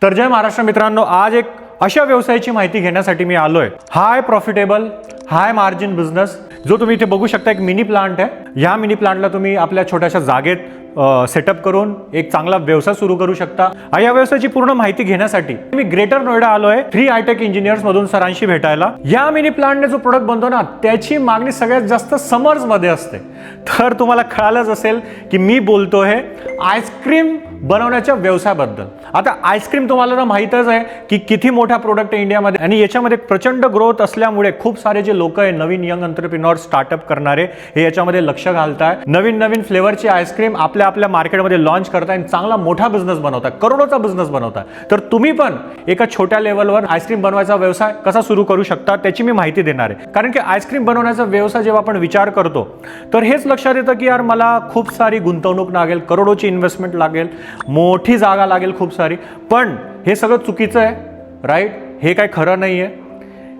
तर जय महाराष्ट्र मित्रांनो, आज एक अशा व्यवसायाची माहिती घेण्यासाठी मी आलोय. हाय प्रॉफिटेबल, हाय मार्जिन बिझनेस जो तुम्ही इथे बघू शकता. एक मिनी प्लांट आहे. या मिनी प्लांटला तुम्ही आपल्या छोट्याशा जागेत सेटअप करून एक चांगला व्यवसाय सुरू करू शकता. या व्यवसायाची पूर्ण माहिती घेण्यासाठी मी ग्रेटर नोएडा आलोय 3 हायटेक इंजिनियर्स मधून सरांशी भेटायला. या मिनी प्लांटने जो प्रोडक्ट बनतो ना, त्याची मागणी सगळ्यात जास्त समर्स मध्ये असते. तर तुम्हाला कळालंच असेल की मी बोलतोय आईस्क्रीम बनवण्याच्या व्यवसायाबद्दल. आता आईस्क्रीम तुम्हाला ना माहीतच आहे की किती मोठा प्रोडक्ट आहे इंडियामध्ये, आणि याच्यामध्ये प्रचंड ग्रोथ असल्यामुळे खूप सारे जे लोक आहे, नवीन यंग एंटरप्रेन्योर स्टार्टअप करणारे, हे याच्यामध्ये लक्ष घालताय. नवीन फ्लेवरची आईस्क्रीम आपल्या मार्केटमध्ये लॉन्च करताय आणि चांगला मोठा बिझनेस बनवताय, करोडोचा बिझनेस बनवताय. तर तुम्ही पण एका छोट्या लेवलवर आईस्क्रीम बनवायचा व्यवसाय कसा सुरू करू शकता त्याची मी माहिती देणार आहे. कारण की आईस्क्रीम बनवण्याचा व्यवसाय जेव्हा आपण विचार करतो तर हेच लक्षात येतं की यार मला खूप सारी गुंतवणूक लागेल, करोडोची इन्व्हेस्टमेंट लागेल, मोठी जागा लागेल खूप सारी. पण हे सगळं चुकीचं आहे, राईट? हे काय खरं नाही आहे.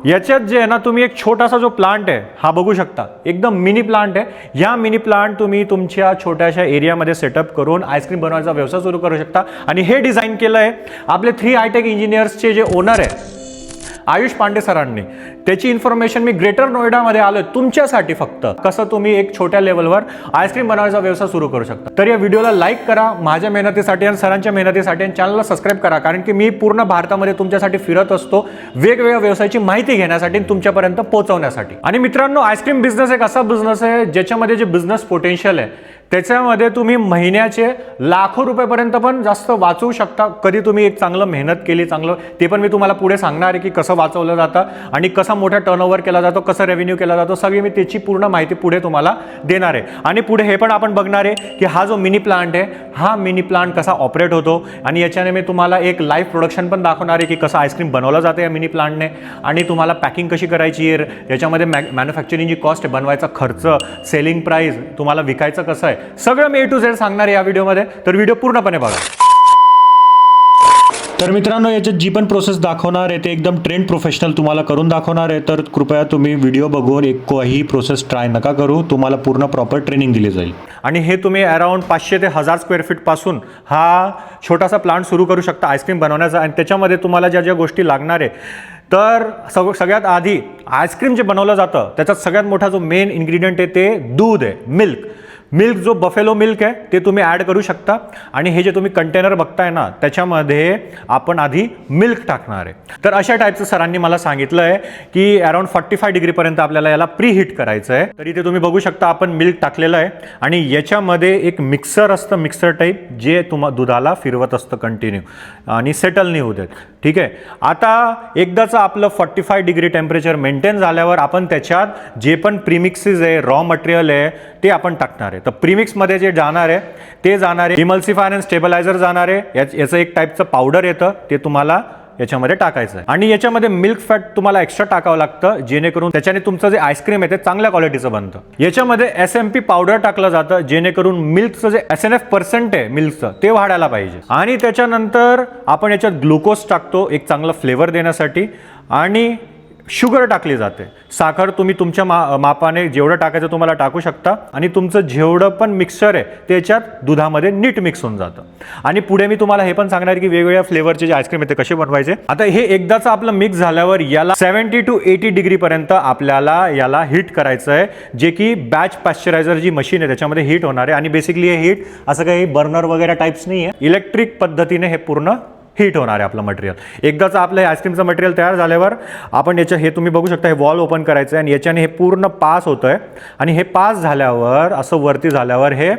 याच्यात जे आहे ना, तुम्ही एक छोटासा जो प्लांट आहे हा बघू शकता, एकदम मिनी प्लांट आहे. या मिनी प्लांट तुम्ही तुमच्या छोट्याशा एरियामध्ये सेटअप करून आईस्क्रीम बनवायचा व्यवसाय सुरू करू शकता. आणि हे डिझाईन केलं आहे आपले 3 हायटेक इंजिनियर्सचे जे ओनर आहे आयुष पांडे सरांनी. त्याची इन्फॉर्मेशन मी ग्रेटर नोएडामध्ये आलोय तुमच्यासाठी, फक्त कसं तुम्ही एक छोट्या लेवलवर आईस्क्रीम बनवायचा व्यवसाय सुरू करू शकता. तर या व्हिडिओला लाईक करा माझ्या मेहनतीसाठी आणि सरांच्या मेहनतीसाठी, आणि चॅनलला सबस्क्राईब करा. कारण की मी पूर्ण भारतामध्ये तुमच्यासाठी फिरत असतो वेगवेगळ्या व्यवसायाची माहिती घेण्यासाठी आणि तुमच्यापर्यंत पोहोचवण्यासाठी. आणि मित्रांनो, आईस्क्रीम बिझनेस एक असा बिझनेस आहे ज्याच्यामध्ये जे बिझनेस पोटेन्शियल आहे त्याच्यामध्ये तुम्ही महिन्याचे लाखो रुपयापर्यंत पण जास्त वाचवू शकता. कधी तुम्ही एक चांगलं मेहनत केली, चांगलं, ते पण मी तुम्हाला पुढे सांगणार आहे की कसं वाचवलं जातं आणि कसा मोठा टर्नओव्हर केला जातो, कसं रेव्हेन्यू केला जातो, सगळी मी त्याची पूर्ण माहिती पुढे तुम्हाला देणार आहे. आणि पुढे हे पण आपण बघणार आहे की हा जो मिनी प्लांट आहे, हा मिनी प्लांट कसा ऑपरेट होतो, आणि याच्याने मी तुम्हाला एक लाईव्ह प्रोडक्शन पण दाखवणार आहे की कसं आईस्क्रीम बनवलं जातं या मिनी प्लांटने, आणि तुम्हाला पॅकिंग कशी करायची आहे, याच्यामध्ये मॅन्युफॅक्चरिंगची कॉस्ट आहे, बनवायचा खर्च, सेलिंग प्राइस, तुम्हाला विकायचं कसं आहे, सगळं मी A to Z सांगणार आहे या व्हिडिओमध्ये. तर व्हिडिओ पूर्णपणे बघा. तर मित्रांनो, याच्यात जी पण प्रोसेस दाखवणार आहे ते एकदम ट्रेंड प्रोफेशनल तुम्हाला करून दाखवणार आहे. तर कृपया तुम्ही व्हिडिओ बघून एकही प्रोसेस ट्राय नका करू. तुम्हाला पूर्ण प्रॉपर ट्रेनिंग दिली जाईल. आणि हे तुम्ही अराउंड 500 ते 1000 स्क्वेअर फीट पासून हा छोटासा प्लांट सुरू करू शकता आईस्क्रीम बनवण्याचा. आणि त्याच्यामध्ये तुम्हाला ज्या गोष्टी लागणार आहे, तर सगळ्यात आधी आईस्क्रीम जे बनवलं जातं त्याच्यात सगळ्यात मोठा जो मेन इन्ग्रेडियंट आहे ते दूध आहे, मिल्क जो बफेलो मिल्क आहे ते तुम्ही ॲड करू शकता. आणि हे जे तुम्ही कंटेनर बघताय ना, त्याच्यामध्ये आपण आधी मिल्क टाकणार आहे. तर अशा टाईपचं सरांनी मला सांगितलं आहे की अराउंड 45 डिग्रीपर्यंत आपल्याला याला प्री हीट करायचं आहे. तर इथे तुम्ही बघू शकता आपण मिल्क टाकलेलं आहे, आणि याच्यामध्ये एक मिक्सर असतं, मिक्सर टाईप, जे दुधाला फिरवत असतं कंटिन्यू आणि सेटल नाही होत. ठीक आहे. आता एकदाचं आपलं 45 डिग्री टेम्परेचर मेंटेन झाल्यावर आपण त्याच्यात जे पण प्रीमिक्सेस आहे, रॉ मटेरियल आहे, ते आपण टाकणार आहे. तर प्रीमिक्समध्ये जे जाणार आहे ते जाणार आहे इमल्सिफायर अँड स्टेबलायझर जाणार आहे. याचं एक टाईपचं पावडर येतं, ते तुम्हाला याच्यामध्ये टाकायचं आहे. आणि याच्यामध्ये मिल्क फॅट तुम्हाला एक्स्ट्रा टाकावं लागतं, जेणेकरून त्याच्याने तुमचं जे आईस्क्रीम आहे ते चांगल्या क्वालिटीचं बनतं. याच्यामध्ये SMP पावडर टाकलं जातं, जेणेकरून मिल्कचं जे SNF% आहे मिल्कचं ते वाढायला पाहिजे. आणि त्याच्यानंतर आपण याच्यात ग्लुकोज टाकतो एक चांगला फ्लेवर देण्यासाठी, आणि शुगर टाकली जाते. साखर तुम्ही तुमच्या मापाने जेवढं टाकायचं तुम्हाला टाकू शकता, आणि तुमचं जेवढं पण मिक्सचर आहे त्याच्यात दुधामध्ये नीट मिक्स होऊन जातं. आणि पुढे मी तुम्हाला हे पण सांगणार की वेगवेगळ्या फ्लेवरचे जे आईस्क्रीम आहे ते कसे बनवायचे. आता हे एकदाच आपलं मिक्स झाल्यावर याला 70 to 80 डिग्रीपर्यंत आपल्याला याला हीट करायचं आहे, जे की बॅच पॅश्चरायझर जी मशीन आहे त्याच्यामध्ये हीट होणार आहे. आणि बेसिकली हे हीट असं काही बर्नर वगैरे टाईप्स नाही आहे, इलेक्ट्रिक पद्धतीने हे पूर्ण हीट होणार आहे आपलं मटेरियल. एकदाच आपलं हे आईस्क्रीमचं मटेरियल तयार झाल्यावर आपण हे तुम्ही बघू शकता, हे वॉल ओपन करायचं आहे, आणि याच्याने हे पूर्ण पास होतं आहे. आणि हे पास झाल्यावर असं वरती झाल्यावर हे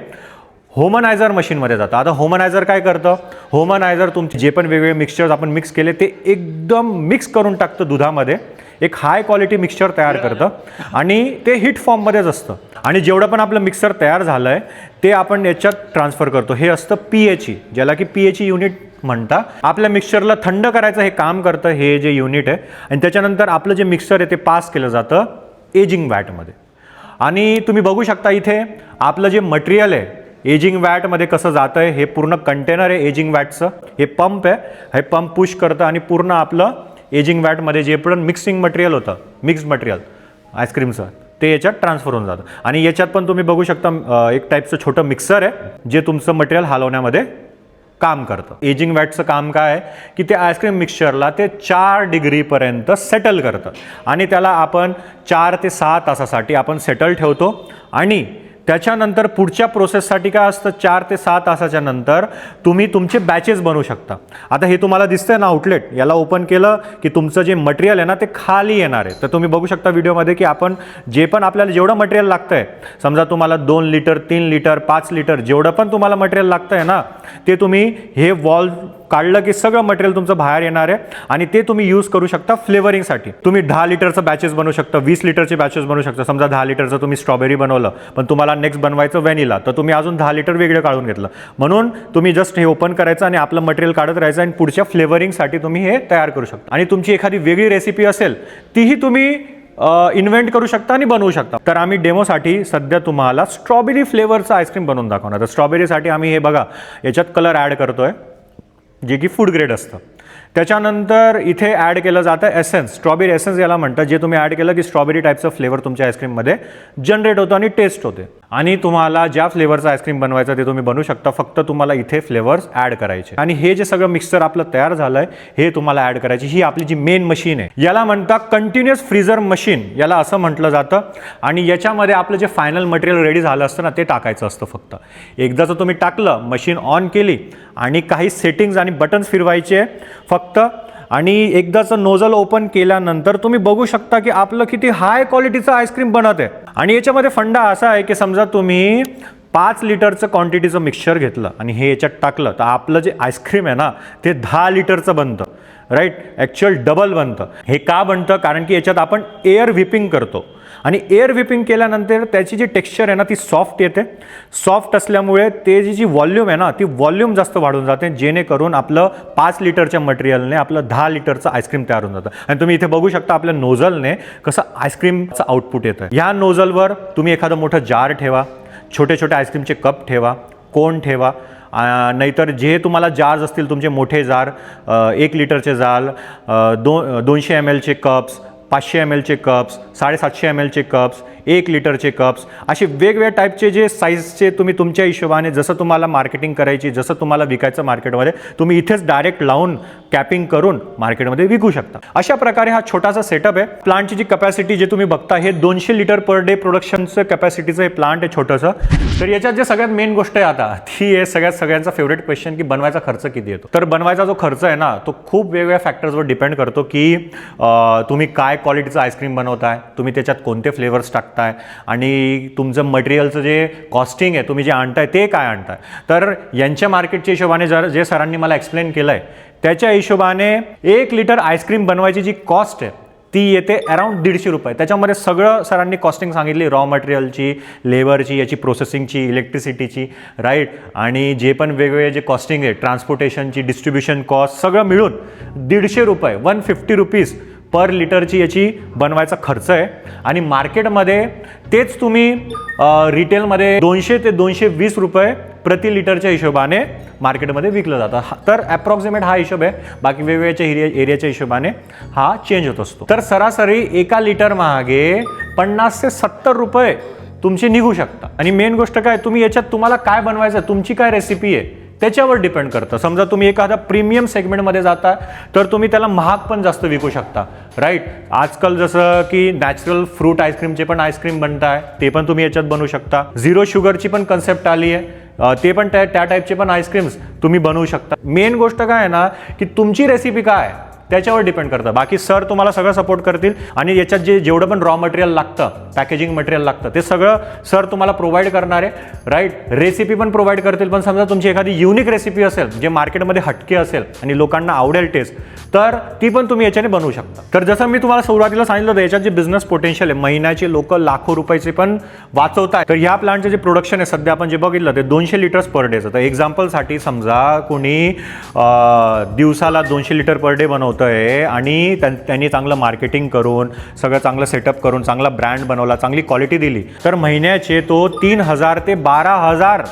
होमनायझर मशीनमध्ये जातं. आता होमनायझर काय करतं, होमनायझर तुमचे जे पण वेगवेगळे मिक्सचर्स आपण मिक्स केले ते एकदम मिक्स करून टाकतं दुधामध्ये, एक हाय क्वालिटी मिक्सचर तयार करतं, आणि ते हीट फॉर्ममध्येच असतं. आणि जेवढं पण आपलं मिक्सर तयार झालं आहे ते आपण याच्यात ट्रान्सफर करतो. हे असतं PHE, ज्याला की PHE युनिट म्हणता. आपल्या मिक्सचरला थंड करायचं हे काम करतं हे जे युनिट आहे. आणि त्याच्यानंतर आपलं जे मिक्सचर आहे ते पास केलं जातं एजिंग वॅटमध्ये. आणि तुम्ही बघू शकता इथे आपलं जे मटेरियल आहे एजिंग वॅटमध्ये कसं जातं आहे. हे पूर्ण कंटेनर आहे एजिंग वॅटचं, हे पंप आहे, हे पंप पुश करतं आणि पूर्ण आपलं एजिंग वॅटमध्ये जे पण मिक्सिंग मटेरियल होतं, मिक्स्ड मटेरियल आईस्क्रीमचं, ते याच्यात ट्रान्सफर होऊन जातं. आणि याच्यात पण तुम्ही बघू शकता एक टाईपचं छोटं मिक्सर आहे जे तुमचं मटेरियल हलवण्यामध्ये काम करतं. एजिंग वॅटचं काम काय आहे की ते आईस्क्रीम मिक्सचरला ते 4 डिग्रीपर्यंत सेटल करतं आणि त्याला आपण 4 ते 6 तासासाठी आपण सेटल ठेवतो आणि त्याच्यानंतर पुढच्या प्रोसेससाठी काय असतं 4 ते 6 तासाच्या नंतर तुम्ही तुमचे बॅचेस बनवू शकता. आता हे तुम्हाला दिसतंय ना आउटलेट, याला ओपन केलं की तुमचं जे मटेरियल आहे ना ते खाली येणार आहे. तर तुम्ही बघू शकता व्हिडिओमध्ये की आपण जे पण आपल्याला जेवढं मटेरियल लागतं आहे, समजा तुम्हाला 2 लिटर 3 लिटर 5 लिटर जेवढं पण तुम्हाला मटेरियल लागतं आहे ना, ते तुम्ही हे वॉल काढलं की सगळं मटेरियल तुमचं बाहेर येणार आहे आणि ते तुम्ही यूज करू शकता फ्लेवरिंगसाठी. तुम्ही 10 लिटरचं बॅचेस बनवू शकता, 20 लिटरचे बॅचेस बनवू शकता. समजा 10 लिटरचं तुम्ही स्ट्रॉबेरी बनवलं पण तुम्हाला नेक्स्ट बनवायचं व्हॅनिला, तर तुम्ही अजून 10 लिटर वेगळं काढून घेतलं. म्हणून तुम्ही जस्ट हे ओपन करायचं आणि आपलं मटेरियल काढत राहायचं आणि पुढच्या फ्लेवरिंगसाठी तुम्ही हे तयार करू शकता. आणि तुमची एखादी वेगळी रेसिपी असेल तीही तुम्ही इन्व्हेंट करू शकता आणि बनवू शकता. तर आम्ही डेमोसाठी सध्या तुम्हाला स्ट्रॉबेरी फ्लेवरचं आईस्क्रीम बनवून दाखवणार. तर स्ट्रॉबेरीसाठी आम्ही हे बघा याच्यात कलर ॲड करतोय जे की फूड ग्रेड असतं. त्याच्यानंतर इथे ॲड केलं जातं एसेन्स, स्ट्रॉबेरी एसेन्स याला म्हणतात, जे तुम्ही ॲड केलं की स्ट्रॉबेरी टाईपचं फ्लेवर तुमच्या आईस्क्रीममध्ये जनरेट होतं आणि टेस्ट होते. आणि तुम्हाला ज्या फ्लेवरचं आईस्क्रीम बनवायचं ते तुम्ही बनवू शकता, फक्त तुम्हाला इथे फ्लेवर्स ॲड करायचे. आणि हे जे सगळं मिक्सर आपलं तयार झालंय हे तुम्हाला ॲड करायची. ही आपली जी मेन मशीन आहे याला म्हणतात कंटिन्युअस फ्रीझर मशीन, याला असं म्हटलं जातं. आणि याच्यामध्ये आपलं जे फायनल मटेरियल रेडी झालं असतं ना ते टाकायचं असतं. फक्त एकदाचं तुम्ही टाकलं, मशीन ऑन केली आणि काही सेटिंग्ज आणि बटन्स फिरवायचे फक्त, आणि एकदाचं नोझल ओपन केल्यानंतर तुम्ही बघू शकता की आपलं किती हाय क्वालिटीचं आईस्क्रीम बनत आहे. आणि याच्यामध्ये फंडा असा आहे की समजा तुम्ही 5 लिटरचं क्वांटिटीचं मिक्सचर घेतलं आणि हे याच्यात टाकलं तर आपलं जे आईस्क्रीम आहे ना ते 10 लिटरचं बनतं. राईट, ॲक्च्युअल डबल बनतं. हे का बनतं? कारण की याच्यात आपण एअर व्हिपिंग करतो आणि एअर व्हिपिंग केल्यानंतर त्याची जी टेक्स्चर आहे ना ती सॉफ्ट येते. सॉफ्ट असल्यामुळे ते जी वॉल्यूम आहे ना ती वॉल्यूम जास्त वाढून जाते, जेणेकरून आपलं 5 लिटरच्या मटेरियलने आपलं 10 लिटरचं आईस्क्रीम तयार होऊन जातं. आणि तुम्ही इथे बघू शकता आपल्या नोझलने कसं आईस्क्रीमचं आउटपुट येतं. ह्या नोझलवर तुम्ही एखादं मोठं जार ठेवा, छोटे छोटे आईस्क्रीमचे कप ठेवा, कोन ठेवा, नाहीतर जे तुम्हाला जार्स असतील तुमचे मोठे जार, 1 लिटरचे जार, 200 mlचे कप्स, 500 mlचे कप्स, 750 mlचे कप्स, 1 लिटरचे कप्स, असे वेगवेगळ्या टाईपचे जे साईजचे तुम्ही तुमच्या हिशोबाने जसं तुम्हाला मार्केटिंग करायची, जसं तुम्हाला विकायचं मार्केटमध्ये, तुम्ही इथेच डायरेक्ट लावून कॅपिंग करून मार्केटमध्ये विकू शकता. अशा प्रकारे हा छोटासा सेटअप आहे. प्लांटची जी कपॅसिटी जे तुम्ही बघता हे 200 लिटर पर डे प्रोडक्शनचं कॅपॅसिटीचं हे प्लांट आहे छोटंसं. तर याच्यात जे सगळ्यात मेन गोष्ट आहे आता ती आहे सगळ्यांचा फेवरेट क्वेश्चन की बनवायचा खर्च किती येतो. तर बनवायचा जो खर्च आहे ना तो खूप वेगवेगळ्या फॅक्टर्सवर डिपेंड करतो की तुम्ही काय क्वालिटीचं आईस्क्रीम बनवताय, तुम्ही त्याच्यात कोणते फ्लेवर्स टाकताय आणि तुमचं मटेरियलचं जे कॉस्टिंग आहे तुम्ही जे आणताय ते काय आणताय. तर यांच्या मार्केटच्या हिशोबाने जे सरांनी मला एक्सप्लेन केलं आहे त्याच्या हिशोबाने 1 लिटर आईस्क्रीम बनवायची जी कॉस्ट आहे ती येते अराउंड 150 रुपये. त्याच्यामध्ये सगळं सरांनी कॉस्टिंग सांगितली, रॉ मटेरियलची, लेबरची, याची प्रोसेसिंगची, इलेक्ट्रिसिटीची, राईट, आणि जे पण वेगवेगळे जे कॉस्टिंग आहे ट्रान्सपोर्टेशनची, डिस्ट्रीब्युशन कॉस्ट सगळं मिळून 150 रुपये 150 रुपीज पर लिटरची याची बनवायचा खर्च आहे. आणि मार्केटमध्ये तेच तुम्ही रिटेलमध्ये 200 ते 220 रुपये प्रति लिटरच्या हिशोबाने मार्केटमध्ये विकलं जातं. तर ॲप्रॉक्सिमेट हा हिशोब आहे, बाकी वेगवेगळ्या एरियाच्या हिशोबाने हा चेंज होत असतो. तर सरासरी 1 लिटर मागे 50 ते 70 रुपये तुमचे निघू शकतात. आणि मेन गोष्ट काय, तुम्ही याच्यात तुम्हाला काय बनवायचं, तुमची काय रेसिपी आहे त्याच्यावर डिपेंड करतं. समजा तुम्ही एखादा प्रीमियम सेगमेंटमध्ये जाता तर तुम्ही त्याला महाग पण जास्त विकू शकता. राईट, आजकाल जसं की नॅचरल फ्रूट आईस्क्रीमचे पण आईस्क्रीम बनत आहे, ते पण तुम्ही याच्यात बनवू शकता. 0 शुगरची पण कन्सेप्ट आली आहे, ते पण त्या टाईपचे पण आईस्क्रीम्स तुम्ही बनवू शकता. मेन गोष्ट काय आहे ना की तुमची रेसिपी काय आहे त्याच्यावर डिपेंड करतं. बाकी सर तुम्हाला सगळं सपोर्ट करतील आणि याच्यात जेवढं पण रॉ मटेरियल लागतं, पॅकेजिंग मटेरियल लागतं, ते सगळं सर तुम्हाला प्रोव्हाइड करणार आहे. राईट, रेसिपी पण प्रोव्हाइड करतील. पण समजा तुमची एखादी युनिक रेसिपी असेल जे मार्केटमध्ये हटके असेल आणि लोकांना आवडेल टेस्ट, तर ती पण तुम्ही याच्याने बनवू शकता. तर जसं मी तुम्हाला सुरुवातीला सांगितलं होतं याच्यात जे बिझनेस पोटेन्शियल आहे, महिन्याचे लोक लाखो रुपयाचे पण वाचवताय. तर ह्या प्लांटचं जे प्रोडक्शन आहे सध्या आपण जे बघितलं ते 200 लिटर्स पर डेचं. तर एक्झाम्पलसाठी समजा कोणी दिवसाला 200 लिटर पर डे बनवतं आहे आणि त्यांनी चांगलं मार्केटिंग करून सगळं चांगलं सेटअप करून चांगला ब्रँड बनवला, चांगली क्वालिटी दिली, तर महिन्याचे तो 3,000 ते 12,000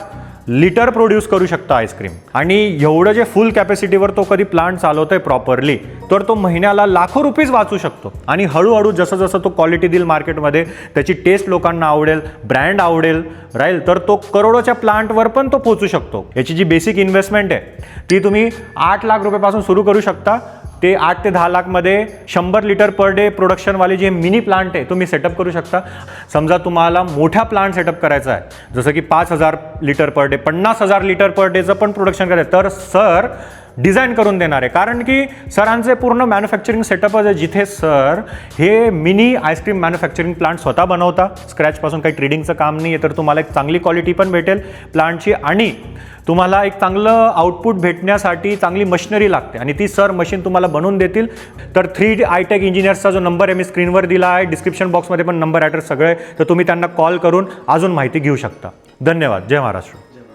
लिटर प्रोड्यूस करू शकता आईस्क्रीम. आणि एवढं जे फुल कॅपॅसिटीवर तो कधी प्लांट चालवतोय प्रॉपरली, तर तो महिन्याला लाखो रुपीज वाचू शकतो. आणि हळूहळू जसं जसं तो क्वालिटी देईल मार्केटमध्ये, त्याची टेस्ट लोकांना आवडेल, ब्रँड आवडेल राहील, तर तो करोडोच्या प्लांटवर पण तो पोहोचू शकतो. याची जी बेसिक इन्व्हेस्टमेंट आहे ती तुम्ही 8 लाख रुपयापासून सुरू करू शकता. ते 8 ते 10 लाखमध्ये 100 लिटर पर डे प्रोडक्शनवाले जे मिनी प्लांट आहे तुम्ही सेटअप करू शकता. समजा तुम्हाला मोठा प्लांट सेटअप करायचा आहे, जसं की 5,000 litre per day, 50,000 litre per डेचं पण प्रोडक्शन करायचं, तर सर डिझाईन करून देणार आहे. कारण की सरांचे पूर्ण मॅन्युफॅक्चरिंग सेटअपच आहे, जिथे सर हे मिनी आईस्क्रीम मॅन्युफॅक्चरिंग प्लांट स्वतः बनवता. स्क्रॅचपासून काही ट्रेडिंगचं काम नाही आहे, तर तुम्हाला एक चांगली क्वालिटी पण भेटेल प्लांटची, आणि तुम्हाला एक चांगलं आउटपुट भेटण्यासाठी चांगली मशिनरी लागते, आणि ती सर मशीन तुम्हाला बनवून देतील. तर 3D आयटेक इंजिनियर्सचा जो नंबर आहे मी स्क्रीनवर दिला आहे, डिस्क्रिप्शन बॉक्समध्ये पण नंबर ॲड्रेस सगळे, तर तुम्ही त्यांना कॉल करून अजून माहिती घेऊ शकता. धन्यवाद. जय महाराष्ट्र.